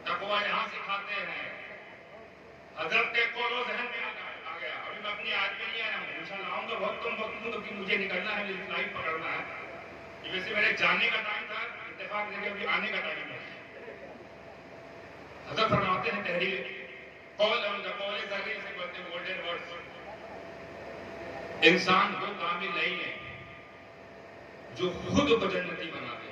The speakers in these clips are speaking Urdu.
تقویٰ یہاں سکھاتے ہیں. حضرت کے قول و ذہن میں آ گیا. ابھی میں اپنی آیت میں نہیں آیا ہوں, انشاءاللہ آؤں گا بہت کم وقت ہوں, کیونکہ مجھے نکلنا ہے, مجھے فلائٹ پکڑنا ہے. یہ ویسے میرے جانے کا ٹائم تھا, اتفاق سے ابھی آنے کا ٹائم ہے. حضرت فرماتے ہیں تحریر قول ذریعے سے بولتے ہیں گولڈن ورڈز. انسان وہ کامل نہیں ہے جو خود کو جنتی بنا دے.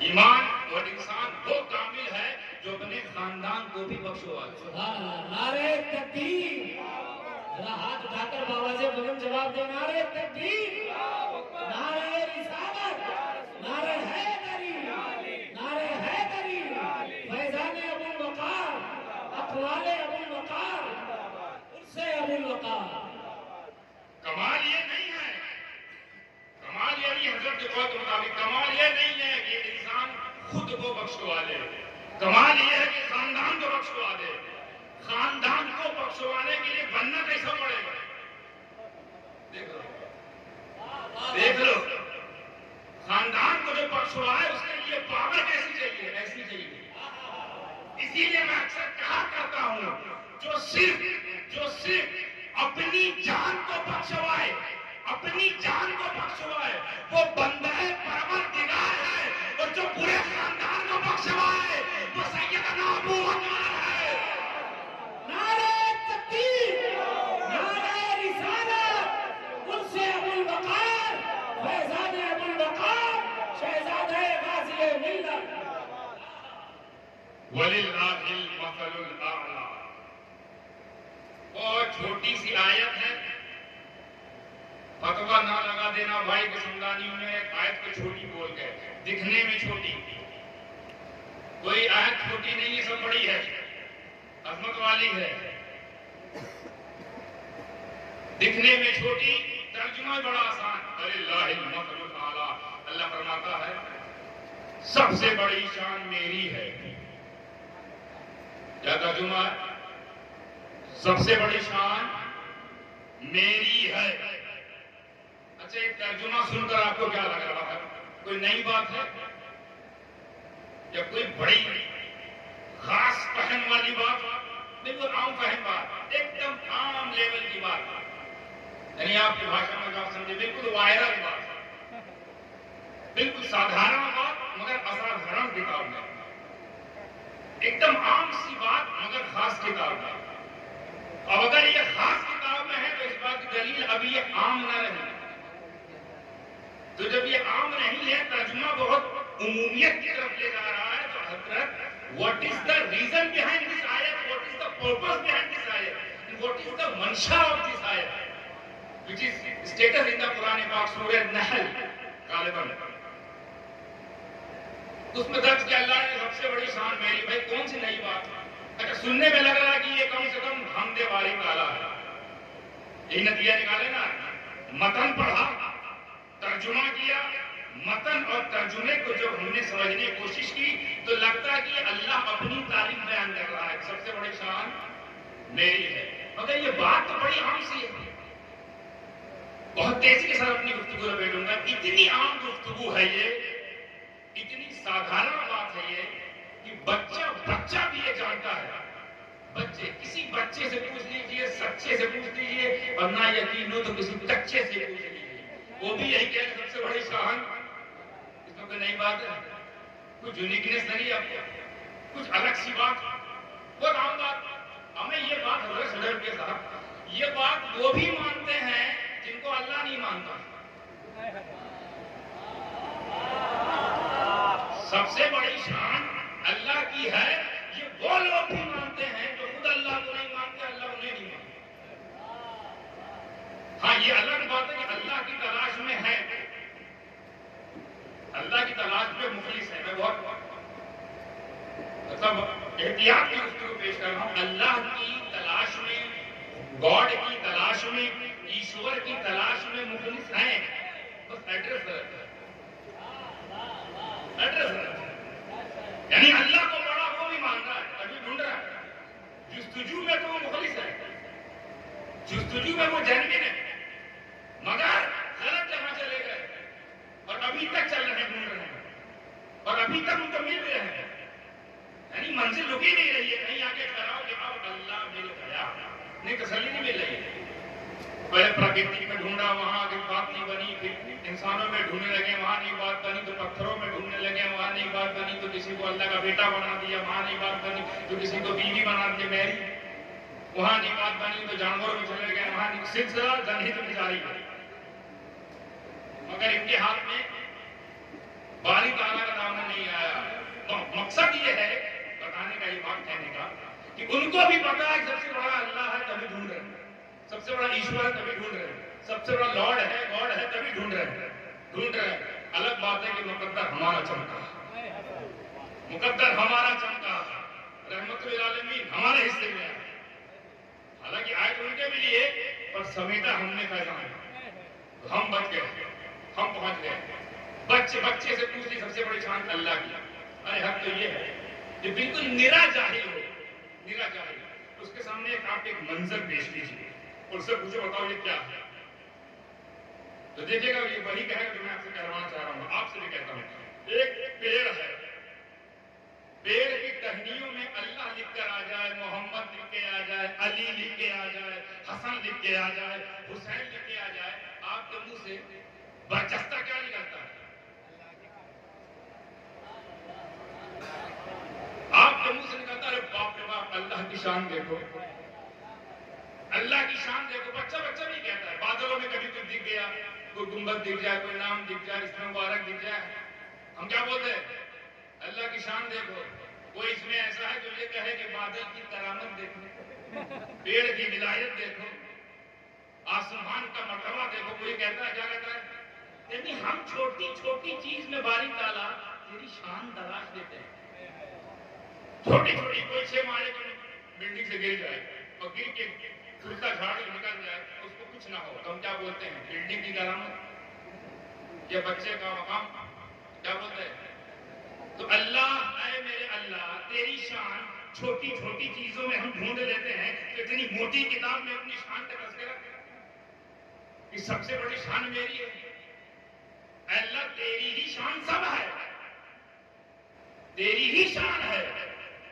ایمان اور انسان وہ کامل ہے جو اپنے خاندان کو بھی بخشوا دے. سبحان اللہ. نعرہ تکبیر. ذرا ہاتھ اٹھا کر بابا سے بلند جواب دے. نعرہ تکبیر, نعرہ رسالت, نعرہ حیدری, نعرہ حیدری, فیضان ابو الوقار, اقوال ابو الوقار, عرص ابو الوقار. کمال یہ نہیں ہے, کمال یہ نہیں, حضرت کے قول کے مطابق کمال یہ نہیں ہے کہ انسان خود کو بخشوا لے. کمال یہ ہے کہ خاندان کو بخشوا دے. خاندان کو بخشوانے کے لیے بننا کیسا پڑے گا؟ دیکھ لو, خاندان کو جو بخشوائے اس کے لیے پاور کیسی چاہیے؟ ایسی چاہیے. اسی لیے میں اکثر کہا کرتا ہوں, جو صرف اپنی جان کو بخشوائے, اپنی جان کو بخشوائے, وہ بندہ پروردگار ہے. اور جو پورے خاندان کو بخشوائے وہ سیدنا ابو بکر ہے. نعرہ تکبیر, نعرہ رسالت, عرص ابو الوقار, فیضان ابو الوقار, شہزادہ غازی ملت. وَلِلَّهِ الْمَثَلُ الْأَعْلَى. بہت چھوٹی سی آیت ہے, فتویٰ نہ لگا دینا بھائی کے سمدانیوں نے ایک آیت کو چھوٹی بول گئے, دکھنے میں چھوٹی. کوئی آیت چھوٹی نہیں ہے, سب بڑی ہے, عظمت والی ہے. دکھنے میں چھوٹی, ترجمہ بڑا آسان. وَلِلَّهِ الْمَثَلُ الْأَعْلَى. اللہ فرماتا ہے سب سے بڑی شان میری ہے. کیا ترجمہ ہے؟ سب سے بڑی شان میری ہے. اچھا, ایک ترجمہ سن کر آپ کو کیا لگ رہا ہے؟ کوئی نئی بات ہے یا کوئی بڑی خاص فہم والی بات؟ بالکل عام فہم بات, ایک دم عام لیول کی بات, یعنی آپ کی بھاشا میں جو آپ سمجھے بالکل وائرل بات, بالکل سادھارن بات مگر اسادھارن کتاب میں, ایک دم عام سی بات مگر خاص کتاب میں. اب اگر یہ خاص کتاب میں ہے تو اس بات کی دلیل ابھی یہ عام نہ رہی. تو جب یہ عام نہیں ہے, ترجمہ بہت عمومیت کی طرف لے جا رہا ہے, تو حضرت what is the reason behind this ayat, what is the purpose behind this ayat, and what is the mansha of this ayat, which is stated in the Quran Pak Surah Nahl غالباً. اس میں درج کیا اللہ نے سب سے بڑی شان میری. بھائی کون سی نئی بات؟ اچھا, سننے میں لگ رہا ہے کہ یہ کم سے کم حمد باری تعالیٰ ہے. یہی نتیجہ نکالے نا. متن پڑھا, ترجمہ کیا, متن اور ترجمے کو جب ہم نے سمجھنے کی کوشش کی تو لگتا ہے کہ اللہ اپنی تعریف بیان کر رہا ہے, سب سے بڑی شان میری ہے. مگر یہ بات تو بڑی عام سی ہے. بہت تیزی کے ساتھ اپنی گفتگو لپیٹوں گا. اتنی عام گفتگو ہے یہ, اتنی سادھارن بات ہے یہ کہ بچہ بھی یہ جانتا ہے. کسی بچے سے پوچھ لیجئے, سچے سے پوچھ لیجئے, اور نہ یقین ہو تو کسی کچے سے پوچھ لیجئے, وہ بھی یہی کہہ سب سے بڑی شان. اس میں کوئی نئی بات ہے, کچھ یونیکنیس نہیں ہے, کچھ الگ سی بات, بہت عام بات. ہمیں یہ بات حضرت صدر کے ساتھ, یہ بات وہ بھی مانتے ہیں جن کو اللہ نہیں مانتا. سب سے بڑی شان اللہ کی ہے, یہ وہ لوگ بھی مانتے ہیں جو خود اللہ کو نہیں مانتے, اللہ انہیں نہیں مانتے. ہاں, یہ الگ بات ہے کہ اللہ کی تلاش میں ہے, اللہ کی تلاش میں مخلص ہے. میں بہت مطلب احتیاط کی گفتگو پیش کر رہا ہوں. اللہ کی تلاش میں, گاڈ کی تلاش میں, ایشور کی تلاش میں مخلص ہیں, بس ایڈریس غلط ہے. ایڈریس غلط ہے. یعنی اللہ کو بڑا وہ بھی مان رہا ہے, ابھی ڈھونڈ رہا ہے. جستجو میں تو وہ مخلص ہے, جستجو میں وہ جینوین ہے, مگر غلط جگہ چلے گئے. اور ابھی ابھی تک چل رہے ہیں، ڈھونڈ رہے ہیں، اور ابھی تک ان کو مل رہے ہیں، یعنی منزل رکی نہیں رہی ہے، کہیں آگے کراؤ کہ اب اللہ مل گیا، نہیں تسلی نہیں مل رہی ہے۔ پہلے پرکرتی میں ڈھونڈا، وہاں آگے بات نہیں بنی، پھر انسانوں میں ڈھونڈنے لگے، وہاں نہیں بات بنی، تو پتھروں میں ڈھونڈنے لگے، وہاں نہیں بات بنی، تو کسی کو اللہ کا بیٹا بنا دیا، وہاں نہیں بات بنی، تو کسی کو بیوی بنا دیا میری، وہاں نہیں بات بنی، تو جانوروں میں چلے گئے، وہاں نہیں، سلسلہ جنہت میں جاری ہے۔ مگر ان کے ہاتھ میں باری تعالیٰ کا دامن نہیں آیا۔ مقصد یہ ہے بتانے کا، یہ بات کہنے کا، کہ ان کو بھی پتا ہے سب سے بڑا اللہ ہے تبھی ڈھونڈ رہے ہیں، سب سے بڑا ایشور ہے تبھی ڈھونڈ رہے ہیں، سب سے بڑا لارڈ ہے، گاڈ ہے تبھی ڈھونڈ رہے ہیں۔ الگ بات ہے کہ مقدر ہمارا چمکا، مقدر ہمارا چمکا، رحمت للعالمین ہمارے حصے میں ہے۔ حالانکہ آیت ان کے بھی لیے، پر سمیٹا ہم نے فیضان، ہم بچ گئے، ہم پہنچ گئے۔ بچے سے پوچھ لی سب سے بڑی شان اللہ کی، ارے حق تو یہ ہے کہ بالکل نرا جاہل ہو، نرا جاہل، اس کے سامنے آپ ایک منظر پیش کیجیے اور اس سے پوچھے بتاؤ یہ کیا ہے، تو دیکھیے گا یہ وہی کہے گا جو میں آپ سے کہوانا چاہ رہا ہوں، آپ سے بھی کہتا ہوں۔ ایک پیڑ ہے، پیڑ کی ٹہنیوں میں اللہ لکھ کر آ جائے، محمد لکھ کے آ جائے، علی لکھ کے آ جائے، حسن لکھ کے آ جائے، حسین لکھ کے آ جائے، آپ کے منہ سے برجستہ کیا نکلتا ہے؟ آپ کے منہ سے نکلتا ہے باپ رے باپ، اللہ کی شان دیکھو، اللہ کی شان دیکھو۔ بچہ بھی کہتا ہے، بادلوں میں کبھی کچھ دکھ گیا، کوئی گنبد دکھ جائے، کوئی نام دکھ جائے، اس میں مبارک دکھ جائے، ہم کیا بولتے ہیں؟ اللہ کی شان دیکھو۔ کوئی اس میں ایسا ہے جو یہ کہے کہ بادل کی کرامت دیکھو، پیڑ کی ولایت دیکھو، آسمان کا مرتبہ دیکھو، کوئی کہتا ہے، کیا کہتا ہے؟ یعنی ہم چھوٹی چھوٹی چیز میں باری تعالیٰ تیری شان تلاش دیتے ہیں۔ چھوٹی چھوٹی کوئی 6 مالے کی بلڈنگ سے گر جائے اور گر کے چھوٹا جھاڑ نکل جائے، اس کو کچھ نہ ہو، تو ہم کیا بولتے ہیں؟ بلڈنگ کی کرامت یا بچے کا مقام، کیا بولتے ہیں؟ تو اللہ، اے میرے اللہ، تیری شان چھوٹی چھوٹی چیزوں میں ہم ڈھونڈ لیتے ہیں، تو اتنی موٹی کتاب میں اپنی شان کا تذکرہ کہ سب سے بڑی شان میری ہے۔ اے اللہ تیری ہی شان سب ہے، تیری ہی شان ہے۔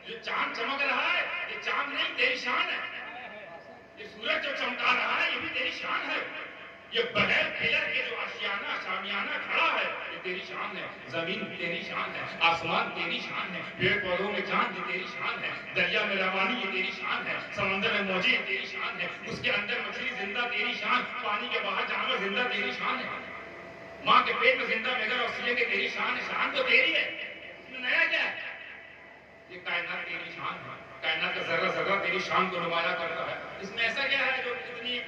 جو چاند چمک رہا ہے یہ چاند نہیں، تیری شان ہے۔ یہ سورج جو چمکا رہا ہے یہ بھی تیری شان ہے۔ یہ بغیر پلر کے جو آشیانہ شامیانہ کھڑا ہے یہ تیری شان ہے۔ زمین تیری شان ہے، آسمان تیری شان ہے، پیڑ پودوں میں چاند یہ تیری شان ہے، دریا میں روانی یہ تیری شان ہے، سمندر میں موجیں یہ تیری شان ہے، اس کے اندر مچھلی زندہ تیری شان، پانی کے باہر جانور زندہ تیری شان ہے، ماں کے پیٹ میں زندہ بغیر وسیلے کے تیری شان ہے۔ شان تو تیری ہے، اس میں نیا کیا ہے؟ یہ کائنات تیری شان ہے، کائنات کا ذرہ ذرہ تیری شان کو نمایاں کرتا ہے۔ اس میں ایسا کیا ہے جو اتنی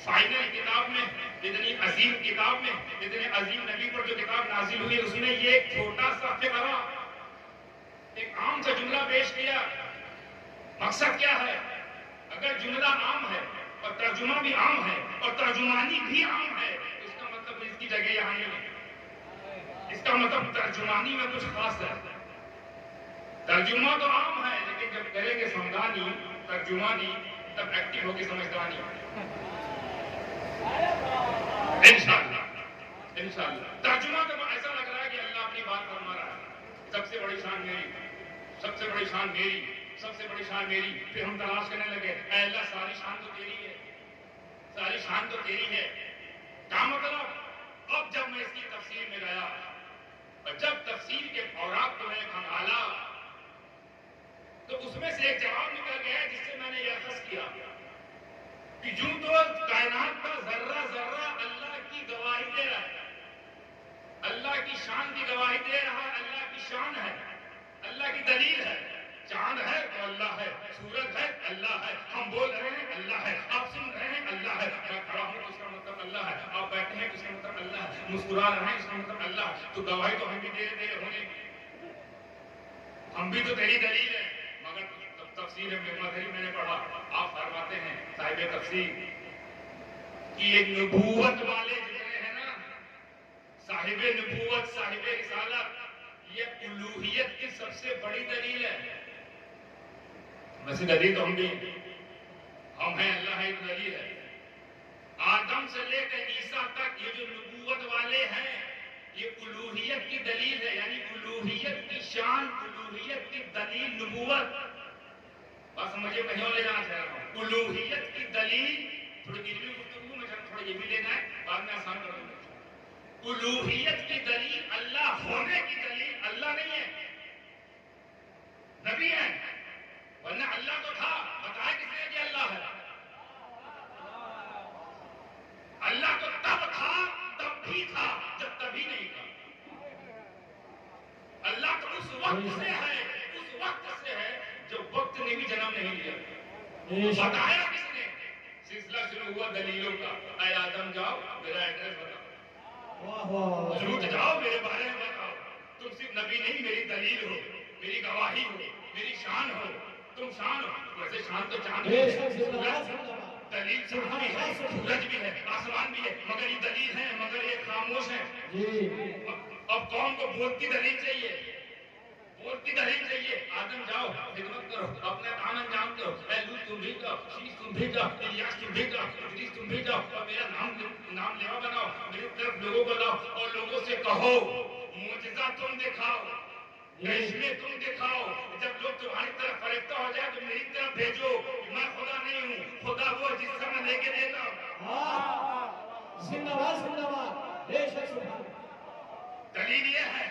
فائنل کتاب میں، اتنی عظیم کتاب میں، اتنے عظیم نبی پر جو کتاب نازل ہوئی اس میں یہ ایک چھوٹا سا فقرہ، ایک عام سا جملہ پیش کیا۔ مقصد کیا ہے؟ اگر جملہ عام ہے اور ترجمہ بھی عام ہے اور ترجمانی بھی عام ہے تو اس کا مطلب اس کی جگہ یہاں نہیں ہے، اس کا مطلب ترجمانی میں کچھ خاص ہے۔ ترجمہ تو عام ہے لیکن جب کریں گے سمدانی ترجمانی تب ایکٹیو ہوگی سمجھدانی، انشاءاللہ انشاءاللہ۔ ترجمہ تو ایسا لگ رہا ہے کہ اللہ اپنی بات فرما رہا ہے، سب سے بڑی شان میری، سب سے بڑی شان میری، سب سے بڑی شان میری۔ پھر ہم تلاش کرنے لگے، اے اللہ ساری شان تو تیری ہے، ساری شان تو تیری ہے۔ کیا مطلب؟ اب جب میں اس کی تفسیر میں گیا اور جب تفسیر کے اوراق کو میں نے کھنگالا تو اس میں سے ایک جواب نکل گیا جس سے میں نے یہ اخذ کیا کہ یوں تو کائنات کا ذرہ ذرہ اللہ کی گواہی دے رہا ہے، اللہ کی شان کی گواہی دے رہا ہے، اللہ کی شان ہے، اللہ کی دلیل ہے۔ چاند ہے تو اللہ ہے، سورج ہے اللہ ہے، ہم بول رہے ہیں اللہ ہے، آپ سن رہے ہیں اللہ ہے، میں کھڑا ہوں تو اس کا مطلب اللہ ہے، آپ بیٹھے ہیں تو اس کا مطلب اللہ ہے، مسکرا رہے ہیں اس کا مطلب اللہ ہے۔ تو گواہی تو ہم بھی دے ہونے، ہم بھی تو تیری دلیل ہے۔ مگر تفسیر مظہری میں نے پڑھا، آپ فرماتے ہیں صاحب تفسیر کہ یہ نبوت والے جتنے ہیں نا، صاحب نبوت، صاحب رسالت، یہ الوہیت کی سب سے بڑی دلیل ہے۔ ویسے دلیل تو ہم بھی ہیں، ہم ہیں، اللہ ایک دلیل ہے۔ آدم سے لے کر عیسیٰ تک یہ جو نبوت والے ہیں یہ الوہیت کی دلیل ہے، یعنی الوہیت کی شان، الوہیت کی دلیل نبوت. بات سمجھے، کہیں اور لے جانا چاہ رہا ہوں. الوہیت کی دلیل، تھوڑی علمی گفتگو میں تھوڑا یہ بھی لینا ہے، بعد میں آسان کروں گا. الوہیت کی دلیل، اللہ ہونے کی دلیل اللہ نہیں ہے، نبی ہے. ورنہ اللہ تو تھا، بتایا کس نے کہ اللہ ہے؟ اللہ تو تب تھا، تب بھی تھا جب تبھی نہیں تھا. اللہ تو اس وقت سے ہے، اس وقت سے ہے جو وقت نے بھی جنم نہیں لیا. بتایا کس نے؟ سلسلہ شروع ہوا دلیلوں کا. اے آدم جاؤ میرا ایڈریس بتاؤ، لوٹ جاؤ میرے بارے میں بتاؤ. تم صرف نبی نہیں، میری دلیل ہو، میری گواہی ہو، میری شان ہو. تم شان ہو، ویسے شان تو چاند ہے، دلیل چاند بھی ہے، سورج بھی ہے، آسمان بھی ہے، مگر یہ دلیل ہے، مگر یہ خاموش ہے. اب قوم کو بولتی دلیل چاہیے، بولتی دلیل چاہیے. آدم جاؤ خدمت کرو، اپنا کام انجام دو. اے لوط تم بھی جاؤ، شیش تم بھی جاؤ، الیاس تم بھی جاؤ، ادریس تم بھی جاؤ، اور میرا نام لیوا بناؤ. میری طرف لوگوں کو لاؤ اور لوگوں سے کہو معجزہ تم دکھاؤ، کرشمے تم دکھاؤ. جب لوگ تمہاری طرف فریفتہ ہو جائے تو میری طرف بھیجو. میں خدا نہیں ہوں، خدا وہ جس سے میں لے کے دیتا ہوں. زندہ باد، زندہ باد، بے شک سبحان. دلیل یہ ہے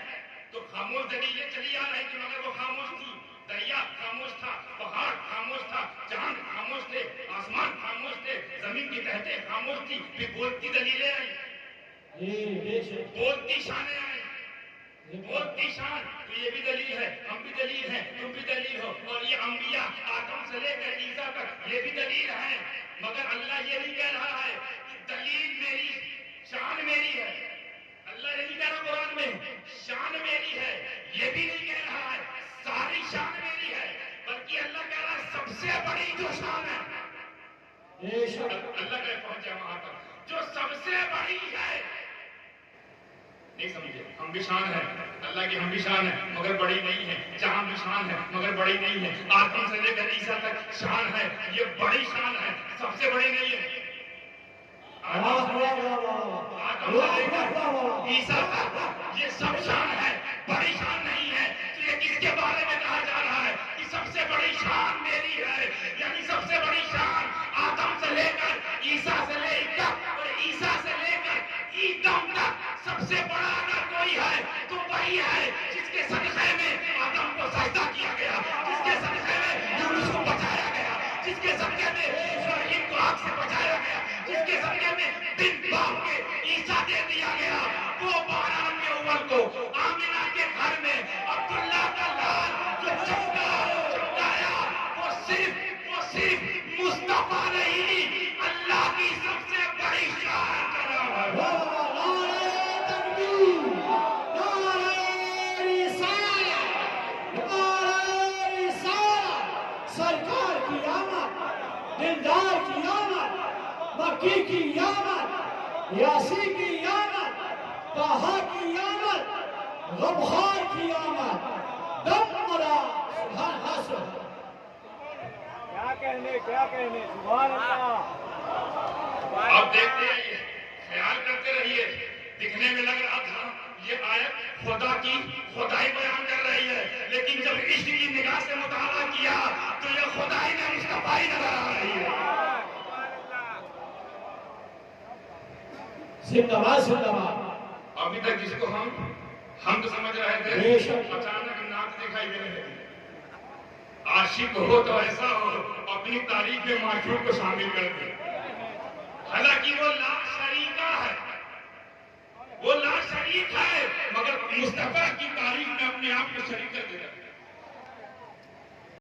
تو خاموش دلیل یہ چلی آ رہی تھی، مگر وہ خاموش تھی. دریا خاموش تھا، پہاڑ خاموش تھا، چاند خاموش تھے، آسمان خاموش تھے، زمین کی تہتیں خاموش تھی. پھر بولتی دلیلیں آئی، بولتی شانیں آئی، بولتی شان. تو یہ بھی دلیل ہے، ہم بھی دلیل ہیں، تم بھی دلیل ہو. اور یہ انبیاء آدم سے لے کر عیسیٰ تک یہ بھی دلیل ہے. مگر اللہ یہ نہیں کہہ رہا ہے کہ دلیل میری، شان میری ہے. اللہ یہ نہیں کہہ رہا قرآن میں شان میری ہے، یہ بھی نہیں کہہ رہا ہے ساری شان میری ہے، بلکہ اللہ کہہ رہا ہے سب سے بڑی جو شان ہے. اللہ کا پہنچا وہاں تک جو سب سے بڑی ہے. نہیں سمجھے؟ ہم بھی شان ہے، اللہ کی ہم بھی شان ہے مگر بڑی نہیں ہے. جہاں بھی شان ہے مگر بڑی نہیں ہے. آدم سے لے کر عیسیٰ تک شان ہے، یہ بڑی شان ہے، سب سے بڑی نہیں ہے. آدم سے لے کر عیسیٰ تک یہ سب شان ہے، بڑی شان نہیں ہے. تو یہ کس کے بارے میں کہا جا رہا ہے کہ سب سے بڑی شان میری ہے؟ یعنی سب سے بڑی شان آدم سے لے کر عیسیٰ سے لے کر اور عیسیٰ سے لے کر ایدم تک سب سے بڑا اگر کوئی ہے تو وہی ہے جس کے صدقے میں آدم کو سجدہ کیا گیا، جس کے صدقے میں یونس کو بچایا گیا، جس کے صدقے میں ابراہیم کو آگ سے بچایا گیا، جس کے صدقے میں بن باپ کے عیسیٰ دے دیا گیا. وہ 12 کے عمر کو آمنہ کے گھر میں عبداللہ کا لال جو چمکایا، وہ صرف مصطفیٰ نہیں، اللہ کی سب سے بڑی شان کا نام ہے. سرکار کی آمد، دلدار کی آمد، مکی کی آمد، یاسی کی آمد، طٰہٰ کی آمد، غبہار کی آمد، دم ملا سبحان حاصل. کیا کہنے سبحان اللہ. آپ دیکھتے رہیے، خیال کرتے رہیے. دکھنے میں لگ رہا تھا یہ آیت خدا کی خدائی بیان کر رہی ہے، لیکن جب عشق کی نگاہ سے مطالعہ کیا تو یہ خدائی میں مصطفیٰ نظر آ رہی ہے. زندہ باد، زندہ باد. ابھی تک جس کو ہم تو سمجھ رہے تھے، اچانک نعت دکھائی دے رہے. عاشق ہو تو ایسا ہو اپنی تاریخ میں معشوق کو شامل کر دے. حالانکہ وہ لا شریکہ ہے، وہ لا شریک ہے، مگر مصطفیٰ کی تاریخ میں اپنے آپ کو شریک کر